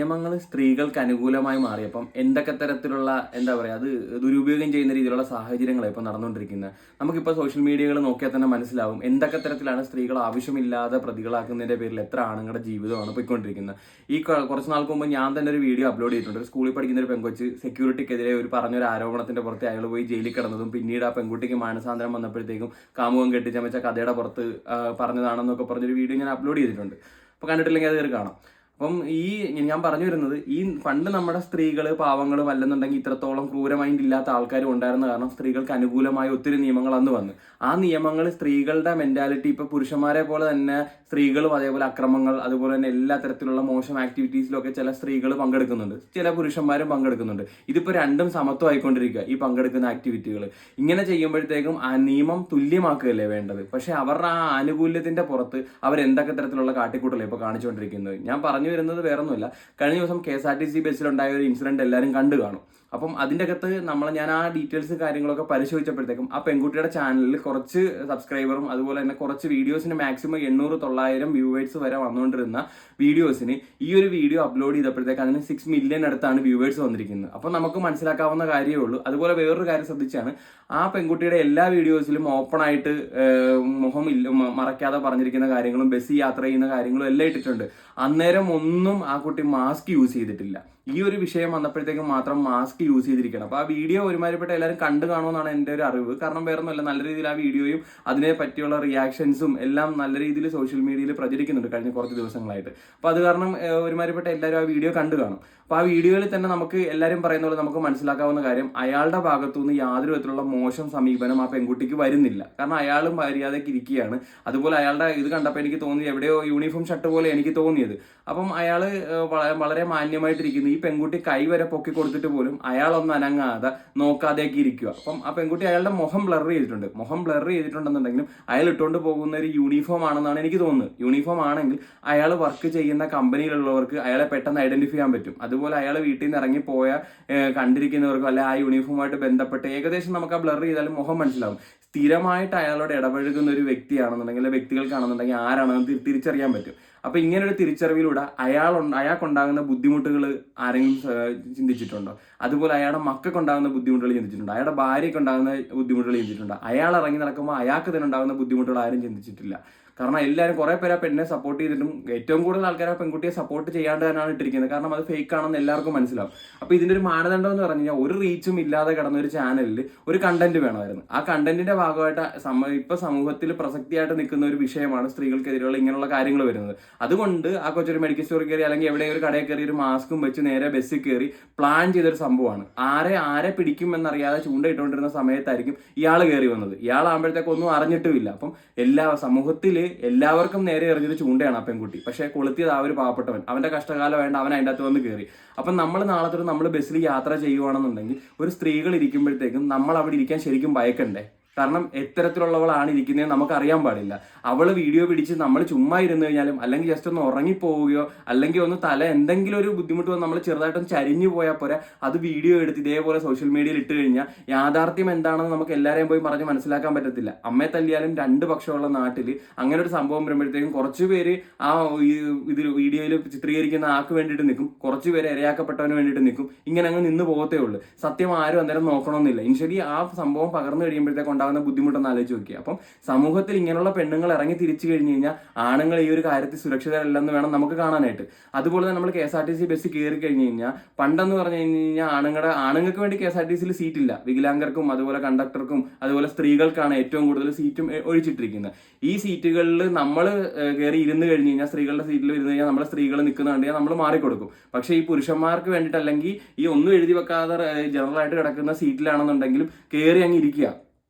നിയമങ്ങൾ സ്ത്രീകൾക്ക് അനുകൂലമായി മാറിയപ്പം എന്തൊക്കെ തരത്തിലുള്ള എന്താ പറയുക അത് ദുരുപയോഗം ചെയ്യുന്ന രീതിയിലുള്ള സാഹചര്യങ്ങളാണ് ഇപ്പോൾ നടന്നുകൊണ്ടിരിക്കുന്നത്. നമുക്കിപ്പോൾ സോഷ്യൽ മീഡിയകൾ നോക്കിയാൽ തന്നെ മനസ്സിലാവും എന്തൊക്കെ തരത്തിലാണ് സ്ത്രീകൾ ആവശ്യമില്ലാതെ പ്രതികളാക്കുന്നതിൻ്റെ പേരിൽ എത്ര ആണുങ്ങളുടെ ജീവിതമാണ് പോയിക്കൊണ്ടിരിക്കുന്നത്. കുറച്ച് നാൾക്ക് മുമ്പ് ഞാൻ തന്നെ ഒരു വീഡിയോ അപ്ലോഡ് ചെയ്തിട്ടുണ്ട്. ഒരു സ്കൂളിൽ പഠിക്കുന്ന ഒരു പെൺകൊച്ച് സെക്യൂരിറ്റിക്കെതിരെ പറഞ്ഞൊരു ആരോപണത്തിന്റെ പുറത്ത് അയാൾ പോയി ജയിലിൽ കിടന്നതും പിന്നീട് ആ പെൺകുട്ടിക്ക് മാനസാന്തരം വന്നപ്പോഴത്തേക്കും കാമുകം കെട്ടിച്ചമച്ച കഥയുടെ പുറത്ത് പറഞ്ഞതാണെന്നൊക്കെ പറഞ്ഞൊരു വീഡിയോ ഞാൻ അപ്ലോഡ് ചെയ്തിട്ടുണ്ട്. അപ്പോൾ കണ്ടിട്ടില്ലെങ്കിൽ അത് കയറി കാണാം. അപ്പം ഞാൻ പറഞ്ഞു വരുന്നത്, പണ്ട് നമ്മുടെ സ്ത്രീകൾ പാവങ്ങളും അല്ലെന്നുണ്ടെങ്കിൽ ഇത്രത്തോളം ക്രൂരമൈൻഡ് ഇല്ലാത്ത ആൾക്കാരും ഉണ്ടായിരുന്ന കാരണം സ്ത്രീകൾക്ക് അനുകൂലമായ ഒത്തിരി നിയമങ്ങൾ അന്ന് വന്നു. ആ നിയമങ്ങൾ സ്ത്രീകളുടെ മെന്റാലിറ്റി ഇപ്പൊ പുരുഷന്മാരെ പോലെ തന്നെ സ്ത്രീകളും അതേപോലെ അക്രമങ്ങൾ അതുപോലെ തന്നെ എല്ലാ തരത്തിലുള്ള മോശം ആക്ടിവിറ്റീസിലൊക്കെ ചില സ്ത്രീകൾ പങ്കെടുക്കുന്നുണ്ട്, ചില പുരുഷന്മാരും പങ്കെടുക്കുന്നുണ്ട്. ഇതിപ്പോ രണ്ടും സമത്വമായിക്കൊണ്ടിരിക്കുക. ഈ പങ്കെടുക്കുന്ന ആക്ടിവിറ്റികൾ ഇങ്ങനെ ചെയ്യുമ്പോഴത്തേക്കും ആ നിയമം തുല്യമാക്കുകയല്ലേ വേണ്ടത്. പക്ഷെ അവരുടെ ആ ആനുകൂല്യത്തിന്റെ പുറത്ത് അവരെന്തൊക്കെ തരത്തിലുള്ള കാട്ടിക്കൂട്ടലേ ഇപ്പൊ കാണിച്ചുകൊണ്ടിരിക്കുന്നത്. ഞാൻ പറഞ്ഞു വരുന്നത് വേറൊന്നുമില്ല. കഴിഞ്ഞ ദിവസം KSRTC ബസ്സിലുണ്ടായ ഒരു ഇൻസിഡന്റ് എല്ലാവരും കണ്ടു കാണും. അപ്പം അതിൻ്റെ അകത്ത് ഞാൻ ആ ഡീറ്റെയിൽസ് കാര്യങ്ങളൊക്കെ പരിശോധിച്ചപ്പോഴത്തേക്കും ആ പെൺകുട്ടിയുടെ ചാനലിൽ കുറച്ച് സബ്സ്ക്രൈബറും അതുപോലെ തന്നെ കുറച്ച് വീഡിയോസിന് മാക്സിമം 800-900 വ്യൂവേഴ്സ് വരെ വന്നുകൊണ്ടിരുന്ന വീഡിയോസിന് ഈ ഒരു വീഡിയോ അപ്ലോഡ് ചെയ്തപ്പോഴത്തേക്ക് അതിന് 6 മില്യൺ അടുത്താണ് വ്യൂവേഴ്സ് വന്നിരിക്കുന്നത്. അപ്പം നമുക്ക് മനസ്സിലാക്കാവുന്ന കാര്യമേ ഉള്ളൂ. അതുപോലെ വേറൊരു കാര്യം ശ്രദ്ധിച്ചാണ്, ആ പെൺകുട്ടിയുടെ എല്ലാ വീഡിയോസിലും ഓപ്പൺ ആയിട്ട് മുഖം മറയ്ക്കാതെ പറഞ്ഞിരിക്കുന്ന കാര്യങ്ങളും ബസ് യാത്ര ചെയ്യുന്ന കാര്യങ്ങളും എല്ലാം ഇട്ടിട്ടുണ്ട്. അന്നേരം ഒന്നും ആ കുട്ടി മാസ്ക് യൂസ് ചെയ്തിട്ടില്ല. ഈ ഒരു വിഷയം വന്നപ്പോഴത്തേക്കും മാത്രം മാസ്ക് യൂസ് ചെയ്തിരിക്കണം. അപ്പോൾ ആ വീഡിയോ ഒരുമാതിരിപ്പെട്ട എല്ലാവരും കണ്ടു കാണുമെന്നാണ് എൻ്റെ ഒരു അറിവ്. കാരണം വേറെ ഒന്നുമല്ല, നല്ല രീതിയിൽ ആ വീഡിയോയും അതിനെ പറ്റിയുള്ള റിയാക്ഷൻസും എല്ലാം നല്ല രീതിയിൽ സോഷ്യൽ മീഡിയയിൽ പ്രചരിക്കുന്നുണ്ട് കഴിഞ്ഞ കുറച്ച് ദിവസങ്ങളായിട്ട്. അപ്പോൾ അത് കാരണം ഒരുമാതിരിപ്പെട്ട എല്ലാവരും ആ വീഡിയോ കണ്ടു കാണും. അപ്പോൾ ആ വീഡിയോയിൽ തന്നെ നമുക്ക് എല്ലാവരും പറയുന്ന പോലെ നമുക്ക് മനസ്സിലാക്കാവുന്ന കാര്യം, അയാളുടെ ഭാഗത്തുനിന്ന് യാതൊരു വിധത്തിലുള്ള മോശം സമീപനം ആ പെൺകുട്ടിക്ക് വരുന്നില്ല. കാരണം അയാളും മര്യാദയ്ക്ക് ഇരിക്കുകയാണ്. അതുപോലെ അയാളുടെ ഇത് കണ്ടപ്പോൾ എനിക്ക് തോന്നി എവിടെയോ യൂണിഫോം ഷർട്ട് പോലെ എനിക്ക് തോന്നിയത്. അപ്പം അയാൾ വളരെ മാന്യമായിട്ടിരിക്കുന്നു. ഈ പെൺകുട്ടി കൈ വരെ പൊക്കി കൊടുത്തിട്ട് പോലും അയാളൊന്നും അനങ്ങാതെ നോക്കാതെയൊക്കെ ഇരിക്കുക. അപ്പം ആ പെൺകുട്ടി അയാളുടെ മുഖം ബ്ലർ ചെയ്തിട്ടുണ്ട്. മുഖം ബ്ലർ ചെയ്തിട്ടുണ്ടെന്നുണ്ടെങ്കിലും അയാൾ ഇട്ടുകൊണ്ട് പോകുന്ന ഒരു യൂണിഫോം ആണെന്നാണ് എനിക്ക് തോന്നുന്നത്. യൂണിഫോം ആണെങ്കിൽ അയാൾ വർക്ക് ചെയ്യുന്ന കമ്പനിയിലുള്ളവർക്ക് അയാളെ പെട്ടെന്ന് ഐഡന്റിഫൈ ചെയ്യാൻ പറ്റും. അതുപോലെ അയാൾ വീട്ടിൽ നിന്ന് ഇറങ്ങിപ്പോയ കണ്ടിരിക്കുന്നവർക്കും അല്ലെ ആ യൂണിഫോമായിട്ട് ബന്ധപ്പെട്ട് ഏകദേശം നമുക്ക് ആ ബ്ലർ ചെയ്താലും മുഖം മനസ്സിലാവും. സ്ഥിരമായിട്ട് അയാളോട് ഇടപഴകുന്ന ഒരു വ്യക്തിയാണെന്നുണ്ടെങ്കിൽ വ്യക്തികൾക്കാണെന്നുണ്ടെങ്കിൽ ആരാണെന്ന് തിരിച്ചറിയാൻ പറ്റും. അപ്പൊ ഇങ്ങനൊരു തിരിച്ചറിവിലൂടെ അയാൾക്കുണ്ടാകുന്ന ബുദ്ധിമുട്ടുകൾ ആരെങ്കിലും ചിന്തിച്ചിട്ടുണ്ടോ? അതുപോലെ അയാളുടെ മക്കൾക്കുണ്ടാകുന്ന ബുദ്ധിമുട്ടുകൾ ചിന്തിച്ചിട്ടുണ്ടോ? അയാളുടെ ഭാര്യയ്ക്കുണ്ടാകുന്ന ബുദ്ധിമുട്ടുകൾ ചിന്തിച്ചിട്ടുണ്ടോ? അയാൾ ഇറങ്ങി നടക്കുമ്പോൾ അയാൾക്ക് തന്നെ ഉണ്ടാകുന്ന ബുദ്ധിമുട്ടുകൾ ആരും ചിന്തിച്ചിട്ടില്ല. കാരണം എല്ലാവരും കുറെ പേര് ആ പെണ്ണിനെ സപ്പോർട്ട് ചെയ്തിട്ടും ഏറ്റവും കൂടുതൽ ആൾക്കാർ ആ പെൺകുട്ടിയെ സപ്പോർട്ട് ചെയ്യാണ്ട് തന്നെയാണ് ഇട്ടിരിക്കുന്നത്. കാരണം അത് ഫേക്ക് ആണെന്ന് എല്ലാവർക്കും മനസ്സിലാവും. അപ്പൊ ഇതിന്റെ ഒരു മാനദണ്ഡം എന്ന് പറഞ്ഞു കഴിഞ്ഞാൽ, ഒരു റീച്ചും ഇല്ലാതെ കിടന്ന ഒരു ചാനലിൽ ഒരു കണ്ടന്റ് വേണമായിരുന്നു. ആ കണ്ടന്റിന്റെ ഭാഗമായിട്ട് ഇപ്പൊ സമൂഹത്തിൽ പ്രസക്തിയായിട്ട് നിൽക്കുന്ന ഒരു വിഷയമാണ് സ്ത്രീകൾക്കെതിരെയുള്ള ഇങ്ങനെയുള്ള കാര്യങ്ങൾ വരുന്നത്. അതുകൊണ്ട് ആ കൊച്ചൊരു മെഡിക്കൽ സ്റ്റോറിൽ കയറി അല്ലെങ്കിൽ എവിടെ ഒരു കടയിൽ കയറി ഒരു മാസ്കും വെച്ച് നേരെ ബസ്സിൽ കയറി പ്ലാൻ ചെയ്തൊരു സംഭവമാണ്. ആരെ പിടിക്കും എന്നറിയാതെ ചൂണ്ടയിട്ടുകൊണ്ടിരുന്ന സമയത്തായിരിക്കും ഇയാൾ കയറി വന്നത്. ഇയാളാകുമ്പോഴത്തേക്ക് ഒന്നും അറിഞ്ഞിട്ടുമില്ല. അപ്പം സമൂഹത്തില് എല്ലാവർക്കും നേരെ എറിഞ്ഞൊരു ചൂണ്ടയാണ് ആ പെൺകുട്ടി. പക്ഷെ കൊളുത്തിയത് ആ ഒരു പാവപ്പെട്ടവൻ. അവന്റെ കഷ്ടകാലം വേണ്ട, അവൻ അതിൻ്റെ അകത്ത് വന്ന് കയറി. അപ്പം നമ്മൾ നാളെ തൊട്ട് നമ്മൾ ബസ്സിൽ യാത്ര ചെയ്യുവാണെന്നുണ്ടെങ്കിൽ ഒരു സ്ത്രീകൾ ഇരിക്കുമ്പോഴത്തേക്കും നമ്മൾ അവിടെ ഇരിക്കാൻ ശരിക്കും ഭയക്കണ്ടേ? കാരണം എത്തരത്തിലുള്ളവളാണ് ഇരിക്കുന്നതെന്ന് നമുക്ക് അറിയാൻ പാടില്ല. അവള് വീഡിയോ പിടിച്ച് നമ്മൾ ചുമ്മാ ഇരുന്ന് കഴിഞ്ഞാലും അല്ലെങ്കിൽ ജസ്റ്റ് ഒന്ന് ഉറങ്ങിപ്പോവുകയോ അല്ലെങ്കിൽ ഒന്ന് തല എന്തെങ്കിലും ഒരു ബുദ്ധിമുട്ട് വന്ന് നമ്മൾ ചെറുതായിട്ടൊന്ന് ചരിഞ്ഞു പോയാൽ പോരാ, അത് വീഡിയോ എടുത്ത് ഇതേപോലെ സോഷ്യൽ മീഡിയയിൽ ഇട്ട് കഴിഞ്ഞാൽ യാഥാർത്ഥ്യം എന്താണെന്ന് നമുക്ക് എല്ലാവരെയും പോയി പറഞ്ഞ് മനസ്സിലാക്കാൻ പറ്റത്തില്ല. അമ്മയെ തല്ലിയാലും രണ്ട് പക്ഷമുള്ള നാട്ടിൽ അങ്ങനെ ഒരു സംഭവം വരുമ്പോഴത്തേക്കും കുറച്ച് പേര് ആ ഇതിൽ വീഡിയോയിൽ ചിത്രീകരിക്കുന്ന ആൾക്ക് വേണ്ടിയിട്ട് നിൽക്കും, കുറച്ച് പേര് ഇരയാക്കപ്പെട്ടവന് വേണ്ടിയിട്ട് നിൽക്കും. ഇങ്ങനെ അങ്ങ് നിന്ന് പോകത്തേ ഉള്ളൂ. സത്യം ആരും അന്നേരം നോക്കണമെന്നില്ല. ഇനി ആ സംഭവം പകർന്നു കഴിയുമ്പോഴത്തേക്ക് ഉണ്ടാകുന്ന ബുദ്ധിമുട്ടൊന്ന് ആലോചിച്ച് നോക്കി. അപ്പം സമൂഹത്തിൽ ഇങ്ങനെയുള്ള പെണ്ണുങ്ങൾ ഇറങ്ങി തിരിച്ചു കഴിഞ്ഞ് കഴിഞ്ഞാൽ ആണുങ്ങൾ ഈ ഒരു കാര്യത്തിൽ സുരക്ഷിതരല്ലെന്ന് വേണം നമുക്ക് കാണാനായിട്ട്. അതുപോലെ തന്നെ നമ്മൾ KSRTC ബസ്സിൽ കയറി കഴിഞ്ഞ് കഴിഞ്ഞാൽ പണ്ടെന്ന് പറഞ്ഞു കഴിഞ്ഞാൽ ആണുങ്ങൾക്ക് വേണ്ടി KSRTCയിൽ സീറ്റില്ല. വികലാംഗർക്കും അതുപോലെ കണ്ടക്ടർക്കും അതുപോലെ സ്ത്രീകൾക്കാണ് ഏറ്റവും കൂടുതൽ സീറ്റും ഒഴിച്ചിട്ടിരിക്കുന്നത്. ഈ സീറ്റുകളിൽ നമ്മൾ കയറി ഇരുന്ന് കഴിഞ്ഞ് കഴിഞ്ഞാൽ സ്ത്രീകളുടെ സീറ്റിൽ ഇരുന്ന് കഴിഞ്ഞാൽ നമ്മളെ സ്ത്രീകൾ നിൽക്കുന്ന കണ്ടു നമ്മൾ മാറിക്കൊടുക്കും. പക്ഷേ ഈ പുരുഷന്മാർക്ക് വേണ്ടിയിട്ട് അല്ലെങ്കിൽ ഈ ഒന്നും എഴുതി വെക്കാതെ ജനറലായിട്ട് കിടക്കുന്ന സീറ്റിലാണെന്നുണ്ടെങ്കിലും കയറി അങ്ങ് ഇരിക്കുക.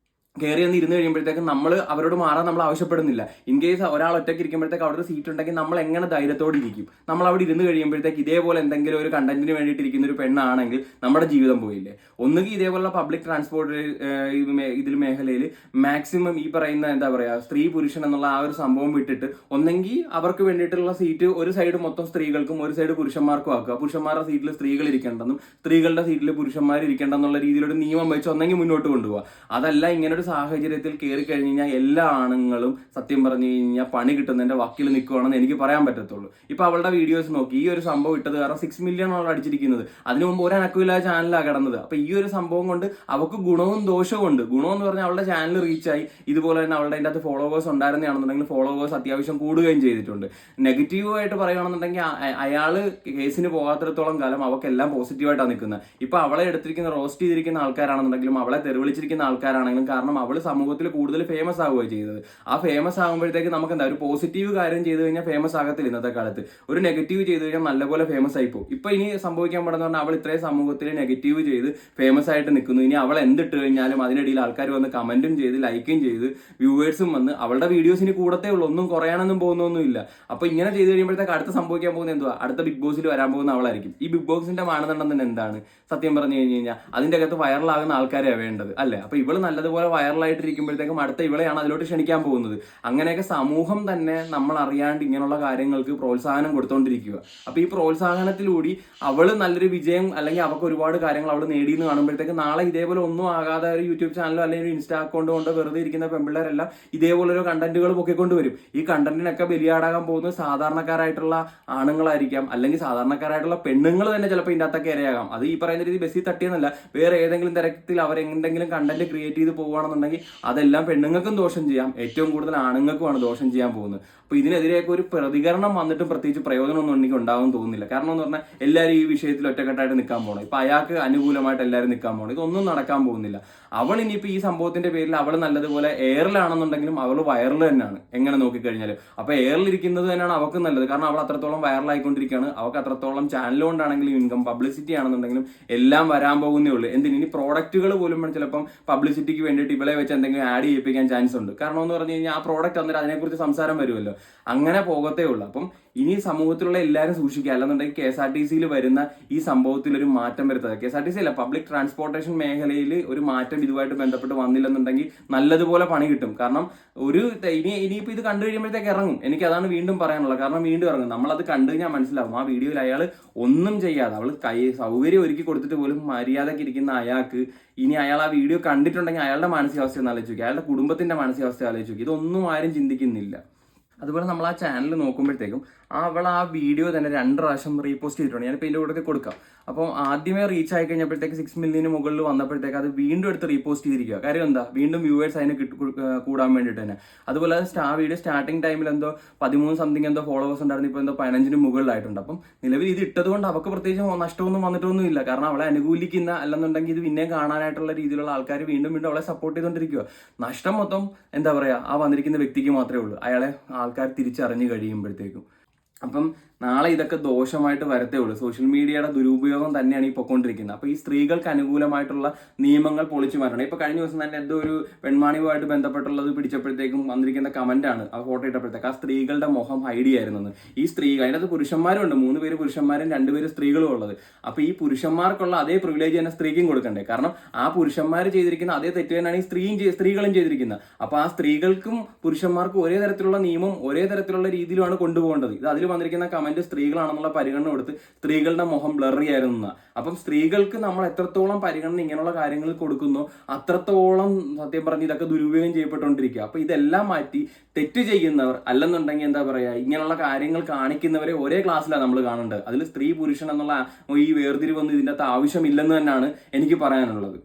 കയറി ഒന്ന് ഇരുന്ന് കഴിയുമ്പോഴത്തേക്കും നമ്മൾ അവരോട് മാറാൻ നമ്മൾ ആവശ്യപ്പെടുന്നില്ല. ഇൻ കേസ് ഒരാൾ ഒറ്റയ്ക്ക് ഇരിക്കുമ്പോഴത്തേക്ക് അവിടെ ഒരു സീറ്റ് ഉണ്ടെങ്കിൽ നമ്മൾ എങ്ങനെ ധൈര്യത്തോടെ ഇരിക്കും? നമ്മൾ അവിടെ ഇരുന്ന് കഴിയുമ്പോഴത്തേക്ക് ഇതേപോലെ എന്തെങ്കിലും ഒരു കണ്ടന്റിന് വേണ്ടിയിട്ട് ഇരിക്കുന്ന ഒരു പെണ്ണാണെങ്കിൽ നമ്മുടെ ജീവിതം പോയില്ലേ? ഒന്നുകിൽ ഇതേപോലുള്ള പബ്ലിക് ട്രാൻസ്പോർട്ട് ഇതിൽ മേഖലയിൽ മാക്സിമം ഈ പറയുന്ന എന്താ പറയുക സ്ത്രീ പുരുഷൻ എന്നുള്ള ആ ഒരു സംഭവം വിട്ടിട്ട് ഒന്നെങ്കിൽ അവർക്ക് വേണ്ടിയിട്ടുള്ള സീറ്റ് ഒരു സൈഡ് മൊത്തം സ്ത്രീകൾക്കും ഒരു സൈഡ് പുരുഷന്മാർക്കും ആക്കുക. പുരുഷന്മാരുടെ സീറ്റിൽ സ്ത്രീകൾ ഇരിക്കേണ്ടെന്നും സ്ത്രീകളുടെ സീറ്റിൽ പുരുഷന്മാർ ഇരിക്കേണ്ടെന്നുള്ള രീതിയിലൊരു നിയമം വെച്ച് ഒന്നെങ്കിൽ മുന്നോട്ട് കൊണ്ടുപോകുക. അതല്ല ഇങ്ങനെ ഒരു സാഹചര്യത്തിൽ കയറി കഴിഞ്ഞ് കഴിഞ്ഞാൽ എല്ലാ ആണുങ്ങളും സത്യം പറഞ്ഞു കഴിഞ്ഞാൽ പണി കിട്ടുന്നതിന്റെ വക്കിൽ നിൽക്കുകയാണെന്ന് എനിക്ക് പറയാൻ പറ്റത്തുള്ളൂ. ഇപ്പൊ അവളുടെ വീഡിയോസ് നോക്കി, ഈ ഒരു സംഭവം ഇട്ടത് കാരണം 6 മില്യൺ അവൾ അടിച്ചിരിക്കുന്നത്. അതിനു മുമ്പ് ഒരു അനക്കമില്ലാത്ത ചാനലാണ് കിടന്നത്. അപ്പൊ ഈ ഒരു സംഭവം കൊണ്ട് അവൾക്ക് ഗുണവും ദോഷവും ഉണ്ട്. ഗുണം എന്ന് പറഞ്ഞാൽ അവളുടെ ചാനൽ റീച്ചായി, ഇതുപോലെ തന്നെ അവളുടെ അതിൻ്റെ അകത്ത് ഫോളോവേഴ്സ് ഉണ്ടായിരുന്നതാണെന്നുണ്ടെങ്കിൽ ഫോളോവേഴ്സ് അത്യാവശ്യം കൂടുകയും ചെയ്തിട്ടുണ്ട്. നെഗറ്റീവായിട്ട് പറയുകയാണെന്നുണ്ടെങ്കിൽ അയാള് കേസിന് പോകാത്തിടത്തോളം കാലം അവൾക്കെല്ലാം പോസിറ്റീവായിട്ടാണ് നിൽക്കുന്നത്. ഇപ്പൊ അവളെ എടുത്തിരിക്കുന്ന റോസ്റ്റ് ചെയ്തിരിക്കുന്ന ആൾക്കാരാണെന്നുണ്ടെങ്കിലും അവളെ തെറിവിളിച്ചിരിക്കുന്ന ആൾക്കാരാണെങ്കിലും, കാരണം അവള് സമൂഹത്തിൽ കൂടുതൽ ഫേമസ് ആവുകയാണ് ചെയ്തത്. ആ ഫേമസ് ആകുമ്പോഴത്തേക്ക് നമുക്ക് എന്താ ഒരു പോസിറ്റീവ് കാര്യം ചെയ്തു കഴിഞ്ഞാൽ ഫേമസ് ആകത്തില്ല ഇന്നത്തെ കാലത്ത്. ഒരു നെഗറ്റീവ് ചെയ്തു കഴിഞ്ഞാൽ നല്ലപോലെ ഫേമസ് ആയി പോകും. ഇപ്പൊ ഇനി സംഭവിക്കാൻ പാടെന്ന് പറഞ്ഞാൽ അവൾ ഇത്രയും സമൂഹത്തിൽ നെഗറ്റീവ് ചെയ്ത് ഫേമസ് ആയിട്ട് നിൽക്കുന്നു. ഇനി അവൾ എന്തിട്ട് കഴിഞ്ഞാലും അതിനിടയിൽ ആൾക്കാർ വന്ന് കമന്റും ചെയ്ത് ലൈക്കും ചെയ്ത് വ്യൂവേഴ്സും വന്ന് അവളുടെ വീഡിയോസിന് കൂടത്തേ ഉള്ളൂ, ഒന്നും കുറയാനൊന്നും പോകുന്നൊന്നുമില്ല. അപ്പൊ ഇങ്ങനെ ചെയ്ത് കഴിയുമ്പോഴത്തേക്ക് അടുത്ത സംഭവിക്കാൻ പോകുന്നത് എന്തുവാ, അടുത്ത ബിഗ് ബോസിൽ വരാൻ പോകുന്ന അവളായിരിക്കും. ഈ ബിഗ് ബോസിന്റെ മാനദണ്ഡം തന്നെ എന്താണ് സത്യം പറഞ്ഞു കഴിഞ്ഞ് കഴിഞ്ഞാൽ? അതിന്റെ അകത്ത് വൈറലാകുന്ന ആൾക്കാരെയാണ് വേണ്ടത് അല്ലെ? അപ്പൊ ഇവള് നല്ലതുപോലെ വൈറലായിട്ടിരിക്കുമ്പോഴത്തേക്കും അടുത്ത ഇവളെയാണ് അതിലോട്ട് ക്ഷണിക്കാൻ പോകുന്നത്. അങ്ങനെയൊക്കെ സമൂഹം തന്നെ നമ്മൾ അറിയാണ്ട് ഇങ്ങനെയുള്ള കാര്യങ്ങൾക്ക് പ്രോത്സാഹനം കൊടുത്തോണ്ടിരിക്കുക. അപ്പൊ ഈ പ്രോത്സാഹനത്തിലൂടെ അവള് നല്ലൊരു വിജയം അല്ലെങ്കിൽ അവർക്ക് ഒരുപാട് കാര്യങ്ങൾ അവൾ നേടിയെന്ന് കാണുമ്പോഴത്തേക്ക് നാളെ ഇതേപോലെ ഒന്നും ആകാതെ ഒരു യൂട്യൂബ് ചാനലോ അല്ലെങ്കിൽ ഒരു ഇൻസ്റ്റാ അക്കൗണ്ട് കൊണ്ട് വെറുതെ ഇരിക്കുന്ന പെൺപിള്ളേരെല്ലാം ഇതേപോലെ ഒരു കണ്ടന്റുകൾ പൊക്കിക്കൊണ്ട് വരും. ഈ കണ്ടന്റിനൊക്കെ ബലിയാടാകാൻ പോകുന്നത് സാധാരണക്കാരായിട്ടുള്ള ആണുങ്ങളായിരിക്കാം, അല്ലെങ്കിൽ സാധാരണക്കാരായിട്ടുള്ള പെണ്ണുങ്ങൾ തന്നെ ചിലപ്പോൾ ഇതിൻ്റെ അകത്തൊക്കെ ഇരയാകാം. അത് ഈ പറയുന്ന രീതി ബസ്സിൽ തട്ടിയെന്നല്ല, വേറെ ഏതെങ്കിലും തരത്തിൽ അവരെന്തെങ്കിലും കണ്ടന്റ് ക്രിയേറ്റ് ചെയ്ത് പോകുകയാണെന്നുണ്ടെങ്കിൽ അതെല്ലാം പെണ്ണുങ്ങൾക്കും ദോഷം ചെയ്യാം, ഏറ്റവും കൂടുതൽ ആണുങ്ങൾക്കുമാണ് ദോഷം ചെയ്യാൻ പോകുന്നത്. അപ്പൊ ഇതിനെതിരെയൊക്കെ ഒരു പ്രതികരണം വന്നിട്ടും പ്രത്യേകിച്ച് പ്രയോജനമൊന്നും എനിക്ക് ഉണ്ടാവും തോന്നുന്നില്ല. കാരണം എന്ന് പറഞ്ഞാൽ എല്ലാവരും ഈ വിഷയത്തിൽ ഒറ്റക്കെട്ടായിട്ട് നിൽക്കാൻ പോകണം. ഇപ്പൊ അയാൾക്ക് അനുകൂലമായിട്ട് എല്ലാവരും നിൽക്കാൻ പോകണം. ഇതൊന്നും നടക്കാൻ പോകുന്നില്ല. അവൾ ഇനിയിപ്പോൾ ഈ സംഭവത്തിന്റെ പേരിൽ അവൾ നല്ലതുപോലെ എയറിലാണെന്നുണ്ടെങ്കിലും അവൾ വൈറൽ തന്നെയാണ് എങ്ങനെ നോക്കിക്കഴിഞ്ഞാലും. അപ്പൊ എയറിലിരിക്കുന്നത് തന്നെയാണ് അവൾക്ക് നല്ലത്. കാരണം അവൾ അത്രത്തോളം വൈറലായിക്കൊണ്ടിരിക്കുകയാണ്. അവൾക്ക് അത്രത്തോളം ചാനൽ കൊണ്ടാണെങ്കിലും ഇൻകം പബ്ലിസിറ്റി ആണെന്നുണ്ടെങ്കിലും എല്ലാം വരാൻ പോകുന്നേ ഉള്ളൂ. എന്തിന് ഇനി പ്രോഡക്റ്റുകൾ പോലും ചിലപ്പം പബ്ലിസിറ്റിക്ക് വേണ്ടിയിട്ട് ഇവളെ വെച്ച് എന്തെങ്കിലും ആഡ് ചെയ്യിപ്പിക്കാൻ ചാൻസ് ഉണ്ട്. കാരണം എന്ന് പറഞ്ഞു കഴിഞ്ഞാൽ ആ പ്രോഡക്റ്റ് അന്നേരം അതിനെക്കുറിച്ച് സംസാരം വരുമല്ലോ. അങ്ങനെ പോകത്തേ ഉള്ളൂ. അപ്പം ഇനി സമൂഹത്തിലുള്ള എല്ലാവരും സൂക്ഷിക്കുക. അല്ലെന്നുണ്ടെങ്കിൽ KSRTCയിൽ വരുന്ന ഈ സംഭവത്തിൽ ഒരു മാറ്റം വരുത്തുക. KSRTC അല്ല, പബ്ലിക് ട്രാൻസ്പോർട്ടേഷൻ മേഖലയിൽ ഒരു മാറ്റം ഇതുമായിട്ട് ബന്ധപ്പെട്ട് വന്നില്ലെന്നുണ്ടെങ്കിൽ നല്ലതുപോലെ പണി കിട്ടും. കാരണം ഇനിയിപ്പോൾ ഇത് കണ്ടു കഴിയുമ്പോഴത്തേക്ക് ഇറങ്ങും. എനിക്ക് അതാണ് വീണ്ടും പറയാനുള്ളത്. കാരണം വീണ്ടും ഇറങ്ങും. നമ്മളത് കണ്ടു കഴിഞ്ഞാൽ മനസ്സിലാവും. ആ വീഡിയോയിൽ അയാൾ ഒന്നും ചെയ്യാതെ അവൾ സൗകര്യം ഒരുക്കി കൊടുത്തിട്ട് പോലും മര്യാദയ്ക്ക് ഇരിക്കുന്ന അയാൾക്ക് ഇനി അയാൾ ആ വീഡിയോ കണ്ടിട്ടുണ്ടെങ്കിൽ അയാളുടെ മാനസികാവസ്ഥ ഒന്ന് ആലോചിക്കുക, അയാളുടെ കുടുംബത്തിന്റെ മാനസികാവസ്ഥ ആലോചിക്കുക. ഇതൊന്നും ആരും ചിന്തിക്കുന്നില്ല. അതുപോലെ നമ്മൾ ആ ചാനൽ നോക്കുമ്പോഴത്തേക്കും അവൾ ആ വീഡിയോ തന്നെ 2 പ്രാവശ്യം റീപോസ്റ്റ് ചെയ്തിട്ടുണ്ട്. ഞാനിപ്പോൾ ഇതിൻ്റെ കൂടെ കൊടുക്കാം. അപ്പോൾ ആദ്യമേ റീച്ച് ആയി കഴിഞ്ഞപ്പോഴത്തേക്ക് 6 മില്യന് മുകളിൽ വന്നപ്പോഴത്തേക്ക് അത് വീണ്ടും എടുത്ത് റീപോസ്റ്റ് ചെയ്തിരിക്കുക. കാര്യം എന്താ, വീണ്ടും വ്യൂവേഴ്സ് അതിന് കൂടാൻ വേണ്ടിയിട്ട് തന്നെ. അതുപോലെ വീഡിയോ സ്റ്റാർട്ടിങ് ടൈമിൽ എന്തോ 13 സംതിങ് എന്തോ ഫോളോവേഴ്സ് ഉണ്ടായിരുന്നു, ഇപ്പോൾ എന്തോ 15-ന് മുകളിലായിട്ടുണ്ട്. അപ്പം നിലവിൽ ഇത് ഇട്ടതുകൊണ്ട് അവർക്ക് പ്രത്യേകിച്ച് നഷ്ടമൊന്നും വന്നിട്ടൊന്നും ഇല്ല. കാരണം അവളെ അനുകൂലിക്കുന്ന അല്ലെന്നുണ്ടെങ്കിൽ ഇത് പിന്നെ കാണാനായിട്ടുള്ള രീതിയിലുള്ള ആൾക്കാർ വീണ്ടും വീണ്ടും അവളെ സപ്പോർട്ട് ചെയ്തുകൊണ്ടിരിക്കുക. നഷ്ടം മൊത്തം എന്താ പറയുക ആ വന്നിരിക്കുന്ന വ്യക്തിക്ക് മാത്രമേ ഉള്ളൂ, അയാളെ ആൾക്കാർ തിരിച്ചറിഞ്ഞു കഴിയുമ്പോഴത്തേക്കും. അപ്പം നാളെ ഇതൊക്കെ ദോഷമായിട്ട് വരത്തേ ഉള്ളൂ. സോഷ്യൽ മീഡിയയുടെ ദുരുപയോഗം തന്നെയാണ് ഈ പൊക്കോണ്ടിരിക്കുന്നത്. അപ്പോൾ ഈ സ്ത്രീകൾക്ക് അനുകൂലമായിട്ടുള്ള നിയമങ്ങൾ പൊളിച്ചു മാറ്റണം. ഇപ്പോൾ കഴിഞ്ഞ ദിവസം തന്നെ എന്തോ ഒരു പെൺമാണിയുമായിട്ട് ബന്ധപ്പെട്ടുള്ളത് പിടിച്ചപ്പോഴത്തേക്കും വന്നിരിക്കുന്ന കമന്റാണ് ആ ഫോട്ടോ ഇട്ടപ്പോഴത്തേക്ക് ആ സ്ത്രീകളുടെ മുഖം ഹൈഡ് ചെയ്യായിരുന്നെന്ന്. ഈ സ്ത്രീകൾ അതിനകത്ത് പുരുഷന്മാരും ഉണ്ട്, 3 പേര് പുരുഷന്മാരും 2 പേര് സ്ത്രീകളും ഉള്ളത്. അപ്പോൾ ഈ പുരുഷന്മാർക്കുള്ള അതേ പ്രിവിലേജ് തന്നെ സ്ത്രീക്കും കൊടുക്കണ്ടേ? കാരണം ആ പുരുഷന്മാർ ചെയ്തിരിക്കുന്ന അതേ തെറ്റ് തന്നെയാണ് ഈ സ്ത്രീകളും ചെയ്തിരിക്കുന്നത്. അപ്പോൾ ആ സ്ത്രീകൾക്കും പുരുഷന്മാർക്കും ഒരേ തരത്തിലുള്ള നിയമം ഒരേ തരത്തിലുള്ള രീതിയിലുമാണ് കൊണ്ടുപോകേണ്ടത്. ഇത് അതിൽ വന്നിരിക്കുന്ന കമന്റ് സ്ത്രീകളാണെന്നുള്ള പരിഗണന കൊടുത്ത് സ്ത്രീകളുടെ മുഖം ബ്ലറി ആയിരുന്നു. അപ്പം സ്ത്രീകൾക്ക് നമ്മൾ എത്രത്തോളം പരിഗണന ഇങ്ങനെയുള്ള കാര്യങ്ങൾ കൊടുക്കുന്നോ അത്രത്തോളം സത്യം പറഞ്ഞ് ഇതൊക്കെ ദുരുപയോഗം ചെയ്യപ്പെട്ടുകൊണ്ടിരിക്കുക. അപ്പൊ ഇതെല്ലാം മാറ്റി തെറ്റ് ചെയ്യുന്നവർ അല്ലെന്നുണ്ടെങ്കിൽ എന്താ പറയാ ഇങ്ങനെയുള്ള കാര്യങ്ങൾ കാണിക്കുന്നവരെ ഒരേ ക്ലാസ്സിലാണ് നമ്മൾ കാണേണ്ടത്. അതിൽ സ്ത്രീ പുരുഷൻ എന്നുള്ള ഈ വേർതിരിവൊന്നും ഇതിൻ്റെ അകത്ത് ആവശ്യമില്ലെന്ന് തന്നെയാണ് എനിക്ക് പറയാനുള്ളത്.